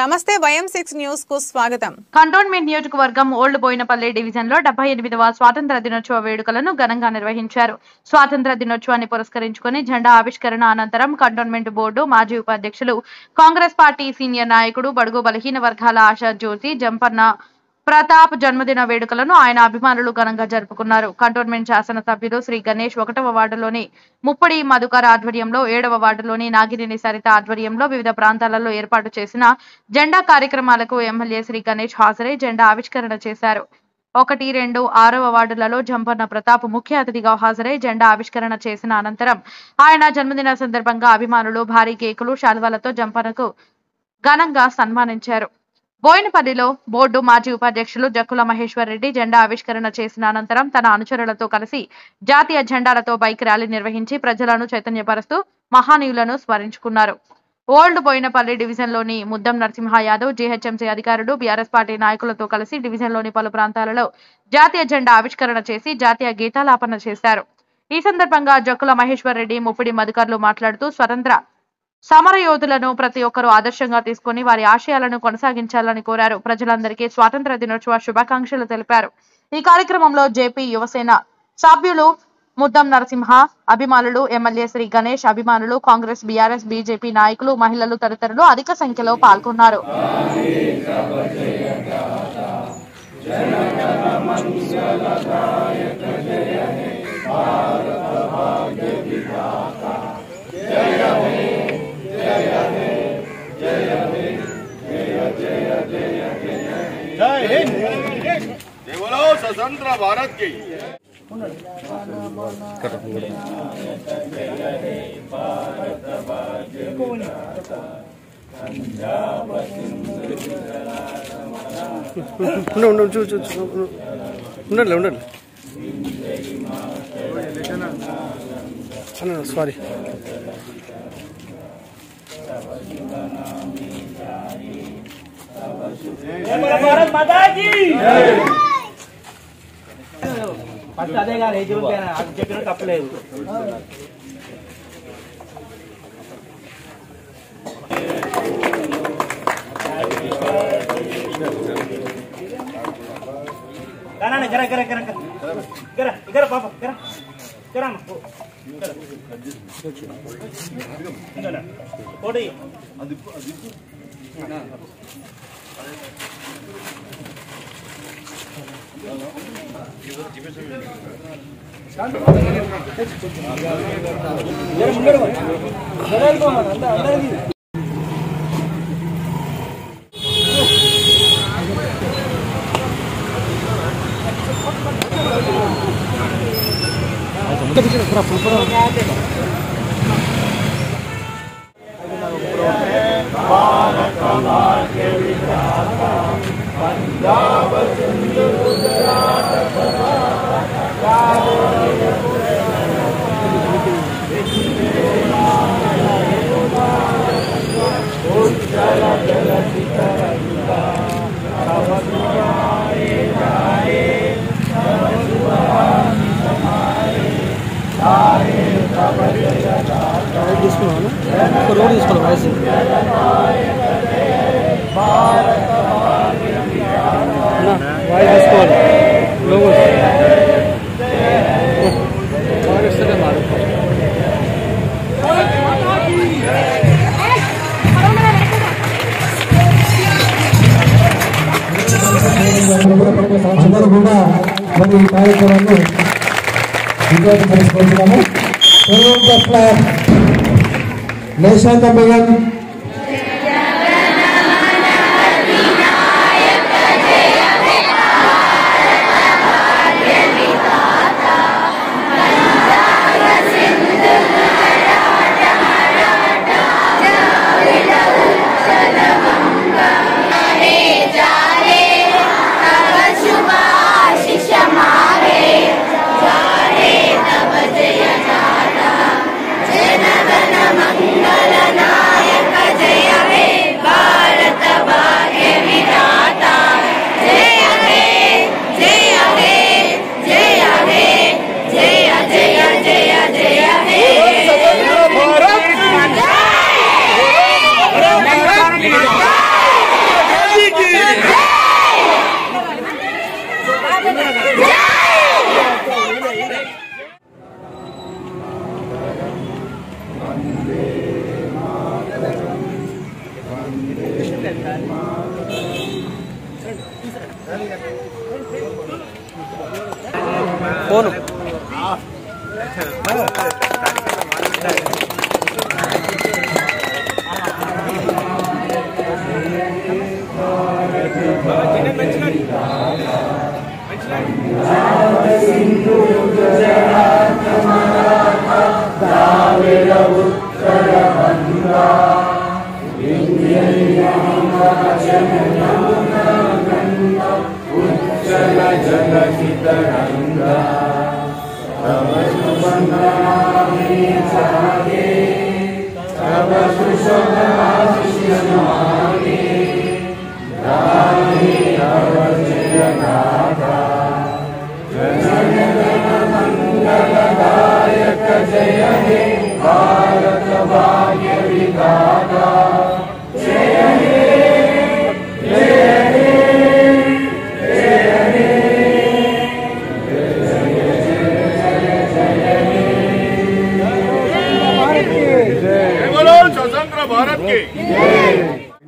నమస్తే YM6 news కు స్వాగతం. కంటోన్మెంట్ నియోజకవర్గం ఓల్డ్ బోయినపల్లి డివిజన్ లో 78వ స్వాతంత్ర దినోత్సవ వేడుకలను ఘనంగా నిర్వహించారు. స్వాతంత్ర దినోత్సవాన్ని పురస్కరించుకుని జెండా ఆవిష్కరణ అనంతరం కంటోన్మెంట్ బోర్డు మాజీ ఉపాధ్యక్షులు కాంగ్రెస్ పార్టీ సీనియర్ నాయకుడు బడుగు బలహీన వర్గాల ఆశా జ్యోతి జంపన్న ప్రతాప్ జన్మదిన వేడుకలను ఆయన అభిమానులు ఘనంగా జరుపుకున్నారు. కంటోన్మెంట్ శాసన సభ్యులు శ్రీ గణేష్ 1వ వార్డులోని ముప్పడి మధుకర్ ఆధ్వర్యంలో 7వ వార్డులోని నాగినేని సరిత ఆధ్వర్యంలో వివిధ ప్రాంతాలలో ఏర్పాటు చేసిన జెండా కార్యక్రమాలకు ఎమ్మెల్యే శ్రీ గణేష్ హాజరై జెండా ఆవిష్కరణ చేశారు. 1, 2, 6వ వార్డులలో జంపన్న ప్రతాప్ ముఖ్య అతిథిగా హాజరై జెండా ఆవిష్కరణ చేసిన అనంతరం ఆయన జన్మదిన సందర్భంగా అభిమానులు భారీ కేకులు శాల్వాలతో జంపన్నకు ఘనంగా సన్మానించారు. బోయినపల్లిలో బోర్డు మాజీ ఉపాధ్యక్షులు జక్కుల మహేశ్వర్ రెడ్డి జెండా ఆవిష్కరణ చేసిన అనంతరం తన అనుచరులతో కలిసి జాతీయ జెండాలతో బైక్ ర్యాలీ నిర్వహించి ప్రజలను చైతన్యపరుస్తూ మహానీయులను స్మరించుకున్నారు. ఓల్డ్ బోయినపల్లి డివిజన్లోని ముద్దం నరసింహ యాదవ్ జీహెచ్ఎంసీ అధికారులు బీఆర్ఎస్ పార్టీ నాయకులతో కలిసి డివిజన్లోని పలు ప్రాంతాలలో జాతీయ జెండా ఆవిష్కరణ చేసి జాతీయ గీతాలాపన చేశారు. ఈ సందర్భంగా జక్కుల మహేశ్వర్ రెడ్డి ముప్పిడి మధుకర్లు మాట్లాడుతూ స్వతంత్ర సమరయోధులను ప్రతి ఒక్కరూ ఆదర్శంగా తీసుకుని వారి ఆశయాలను కొనసాగించాలని కోరారు. ప్రజలందరికీ స్వాతంత్ర దినోత్సవ శుభాకాంక్షలు తెలిపారు. ఈ కార్యక్రమంలో జేపీ యువసేన సభ్యులు ముద్దం నరసింహ, అభిమానులు, ఎమ్మెల్యే శ్రీ గణేష్ అభిమానులు, కాంగ్రెస్, బీఆర్ఎస్, బీజేపీ నాయకులు, మహిళలు తదితరులు అధిక సంఖ్యలో పాల్గొన్నారు. जय हिंद, जय बोलो स्वतंत्र भारत की। సారీ भारत माता की ఫస్ట్ అదే గారు ఏజ్ ఉంటేనా అది చెప్పిన తప్పలేదు. కానా గర గర గర గర గర పాప గర గర గర కోడి అది అందరూ కూడా మరి కార్యక్రమాన్ని విజయవంతపరుచుకుంటున్నాము. నేషన్ బిగన్ జనగణ మంగళ నాయక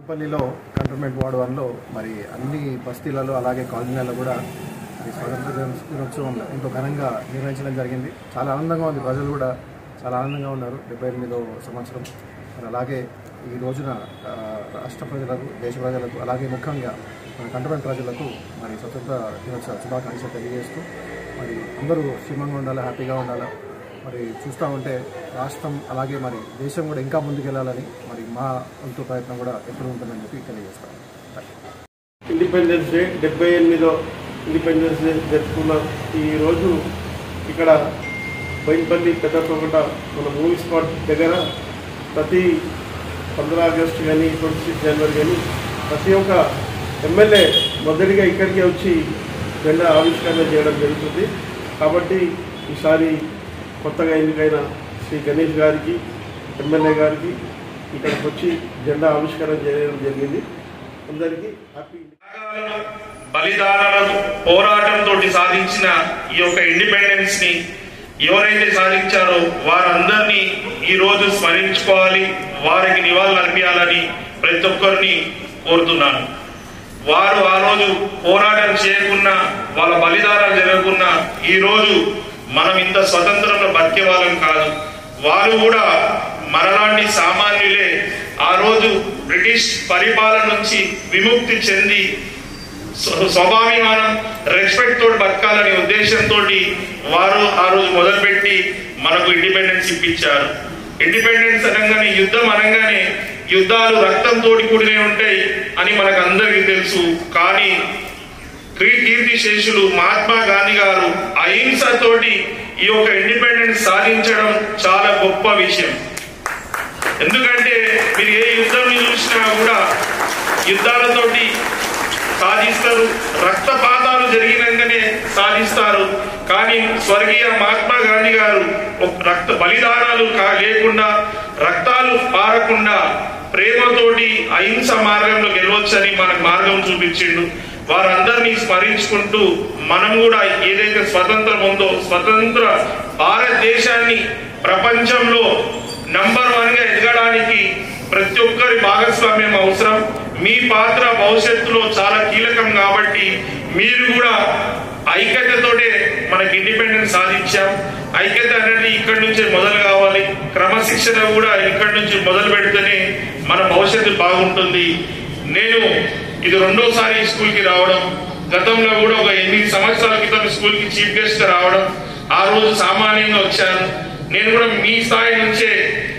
పల్లిలో కంటోన్మెంట్ వార్డు 1లో మరి అన్ని బస్తీలలో అలాగే కాలనీలలో కూడా ఈ స్వాతంత్ర దినోత్సవం ఎంతో ఘనంగా నిర్వహించడం జరిగింది. చాలా ఆనందంగా ఉంది, ప్రజలు కూడా చాలా ఆనందంగా ఉన్నారు. 78వ సంవత్సరం మరి అలాగే ఈ రోజున రాష్ట్ర ప్రజలకు, దేశ ప్రజలకు, అలాగే ముఖ్యంగా మన కంటోన్మెంట్ ప్రజలకు మరి స్వతంత్ర దినోత్సవ శుభాకాంక్షలు తెలియజేస్తూ మరి అందరూ క్షేమంగా ఉండాలి, హ్యాపీగా ఉండాలి. మరి చూస్తూ ఉంటే రాష్ట్రం అలాగే మరి దేశం కూడా ఇంకా ముందుకెళ్లాలని మరి మా వంతు ప్రయత్నం కూడా ఎప్పుడు ఉంటుందని చెప్పి తెలియజేస్తాం. ఇండిపెండెన్స్ డే 78వ ఇండిపెండెన్స్ డే జరుపుకున్న ఈరోజు ఇక్కడ బైన్పల్లి పెద్దతోకట మన మూవీ స్పాట్ దగ్గర ప్రతి 15 ఆగస్టు కానీ 26 జనవరి కానీ ప్రతి ఒక్క ఎమ్మెల్యే మొదటిగా ఇక్కడికే వచ్చి జెండా ఆవిష్కరణ చేయడం జరుగుతుంది. కాబట్టి ఈసారి కొత్తగా ఎన్నికైన శ్రీ గణేష్ గారికి, ఎమ్మెల్యే గారికి ఇక్కడికి వచ్చి జెండా ఆవిష్కరణ చేయడం జరిగింది. అందరికీ హ్యాపీ. బలిదానాలను పోరాటంతో సాధించిన ఈ యొక్క ఇండిపెండెన్స్ ని ఎవరైతే సాధించారో వారందరినీ ఈ రోజు స్మరించుకోవాలి, వారికి నివాళులు అర్పించాలని ప్రతి ఒక్కరిని కోరుతున్నాను. వారు ఆ రోజు పోరాటం చేయకున్నా, వాళ్ళ బలిదానాలు జరగకున్నా ఈ రోజు మనం ఇంత స్వతంత్రంలో బతికే వాళ్ళం కాదు. వారు కూడా మనలాంటి సామాన్యులే. ఆ రోజు బ్రిటిష్ పరిపాలన నుంచి విముక్తి చెంది స్వాభిమానం, రెస్పెక్ట్ తోటి బతకాలనే ఉద్దేశంతో వారు ఆ రోజు మొదలుపెట్టి మనకు ఇండిపెండెన్స్ ఇప్పించారు. ఇండిపెండెన్స్ అనగానే, యుద్ధం అనగానే యుద్ధాలు రక్తంతో కూడినే ఉంటాయి అని మనకు అందరికీ తెలుసు. కానీ కీర్తి శేషులు మహాత్మా గాంధీ గారు అహింసతోటి ఈ యొక్క ఇండిపెండెన్స్ సాధించడం చాలా గొప్ప విషయం. ఎందుకంటే మీరు ఏ యుద్ధం చూసినా కూడా యుద్ధాలతోటి సాధిస్తారు, రక్తపాతాలు జరిగినాకనే సాధిస్తారు. కానీ స్వర్గీయ మహాత్మా గాంధీ గారు రక్త బలిదానాలు లేకుండా, రక్తాలు పారకుండా ప్రేమతోటి అహింస మార్గంలో గెలవచ్చని మనకు మార్గం చూపించిండు. వారందరినీ స్మరించుకుంటూ మనం కూడా ఏదైతే స్వతంత్రం ఉందో, స్వతంత్ర భారతదేశాన్ని ప్రపంచంలో నంబర్ 1 గా ఎదగడానికి ప్రతి ఒక్కరి భాగస్వామ్యం అవసరం. మీ పాత్ర భవిష్యత్తులో చాలా కీలకం. కాబట్టి మీరు కూడా ఐక్యతతోటే మనకి ఇండిపెండెన్స్ సాధించాం. ఐక్యత అనేది ఇక్కడి నుంచే మొదలు కావాలి. క్రమశిక్షణ కూడా ఇక్కడి నుంచి మొదలు పెడితేనే మన భవిష్యత్తు బాగుంటుంది. నేను ఇది 2వసారి స్కూల్కి రావడం. గతంలో కూడా ఒక 8 సంవత్సరాల క్రితం స్కూల్కి చీఫ్ గెస్ట్ రావడం. ఆ రోజు సామాన్యంగా వచ్చాను. నేను కూడా మీ స్థాయి నుంచే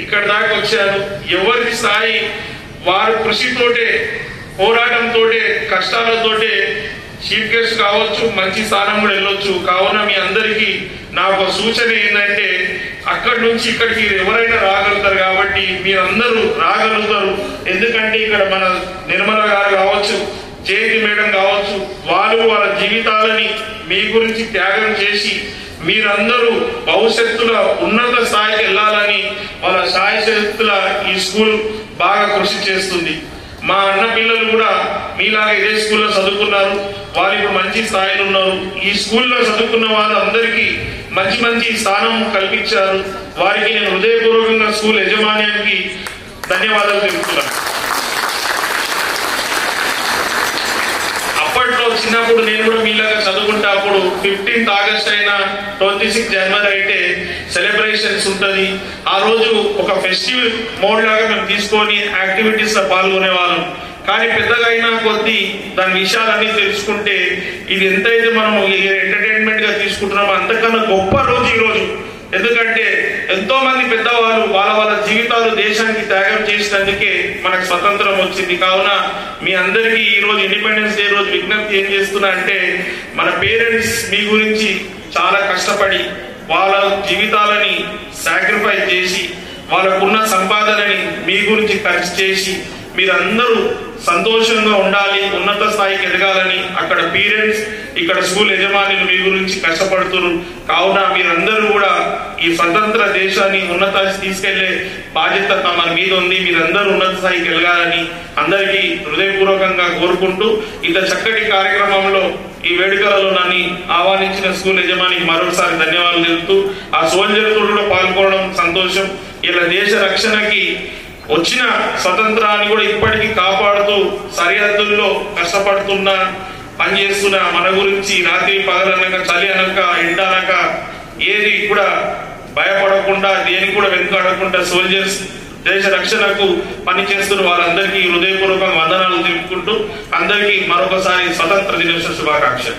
ఇక్కడ దాకా వచ్చాను. ఎవరి స్థాయి వారు కృషితోటే, పోరాటంతోటే, కష్టాలతోటే చీఫ్ గెస్ట్ కావచ్చు, మంచి స్థానం కూడా వెళ్ళొచ్చు. కావున మీ అందరికీ నా ఒక సూచన ఏంటంటే, అక్కడి నుంచి ఇక్కడికి ఎవరైనా రాగలుగుతారు. కాబట్టి మీరందరూ రాగలుగుతారు. ఎందుకంటే ఇక్కడ మన నిర్మల గారు కావచ్చు, జయంతి మేడం కావచ్చు, వాళ్ళు వాళ్ళ జీవితాలని మీ గురించి త్యాగం చేసి మీరందరూ భవిష్యత్తులో ఉన్నత స్థాయికి వెళ్ళాలని వాళ్ళ శాయశక్తుల ఈ స్కూల్ బాగా కృషి చేస్తుంది. మా అన్న పిల్లలు కూడా మీలాగా ఇదే స్కూల్లో చదువుకున్నారు, వారు ఇప్పుడు మంచి స్థాయిలో ఉన్నారు. ఈ స్కూల్లో చదువుకున్న వాళ్ళందరికీ మంచి మంచి స్థానం కల్పించారు. వారికి నేను హృదయపూర్వకంగా స్కూల్ యజమాన్యానికి ధన్యవాదాలు తెలుపుతున్నాను. అప్పట్లో చిన్నప్పుడు నేను కూడా మీలాగా చదువుకుంటే అప్పుడు 15th ఆగస్ట్ అయినా 26 జనవరి అయితే సెలబ్రేషన్స్ ఉంటుంది. ఆ రోజు ఒక ఫెస్టివ్ మోడ్ లాగా మేము తీసుకొని యాక్టివిటీస్ లో పాల్గొనే వాళ్ళం. కానీ పెద్దగా అయినా కొద్దీ దాని విషయాలన్నీ తెలుసుకుంటే ఇది ఎంతైతే మనం ఎంటర్టైన్మెంట్ గా తీసుకుంటున్నామో అంతకన్నా గొప్ప రోజు ఈ రోజు. ఎందుకంటే ఎంతో మంది పెద్దవాళ్ళు వాళ్ళ జీవితాలు దేశానికి త్యాగం చేసినందుకే మనకు స్వతంత్రం వచ్చింది. కావున మీ అందరికీ ఈ రోజు ఇండిపెండెన్స్ డే రోజు విజ్ఞప్తి ఏం చేస్తున్నా అంటే, మన పేరెంట్స్ మీ గురించి చాలా కష్టపడి వాళ్ళ జీవితాలని సాక్రిఫైస్ చేసి వాళ్ళకున్న సంపాదనని మీ గురించి ఖర్చు చేసి మీరందరూ సంతోషంగా ఉండాలి, ఉన్నత స్థాయికి ఎదగాలని అక్కడ పేరెంట్స్ ఇక్కడ స్కూల్ యజమానులు మీ గురించి కష్టపడుతున్నారు. కావున మీరందరూ కూడా ఈ స్వతంత్ర దేశాన్ని ఉన్నత తీసుకెళ్లే బాధ్యత మన మీద ఉంది. మీరందరూ ఉన్నత స్థాయికి ఎదగాలని అందరికీ హృదయపూర్వకంగా కోరుకుంటూ, ఇంత చక్కటి కార్యక్రమంలో ఈ వేడుకలలో నన్ను ఆహ్వానించిన స్కూల్ యజమానికి మరొకసారి ధన్యవాదాలు తెలుపుతూ, ఆ సోల్జర్లు పాల్గొనడం సంతోషం. ఇలా దేశ రక్షణకి వచ్చిన స్వతంత్రాన్ని కూడా ఇప్పటికీ కాపాడుతూ సరిహద్దుల్లో కష్టపడుతున్న పనిచేస్తున్న మన గురించి రాత్రి పగలనక చలి అనక ఎండ అనక ఏది కూడా భయపడకుండా దేనికి కూడా వెనుకాడకుండా సోల్జర్స్ దేశ రక్షణకు పనిచేస్తున్న వాళ్ళందరికీ హృదయపూర్వకంగా వందనాలు తెలుపుకుంటూ అందరికీ మరొకసారి స్వతంత్ర దినోత్సవ శుభాకాంక్షలు.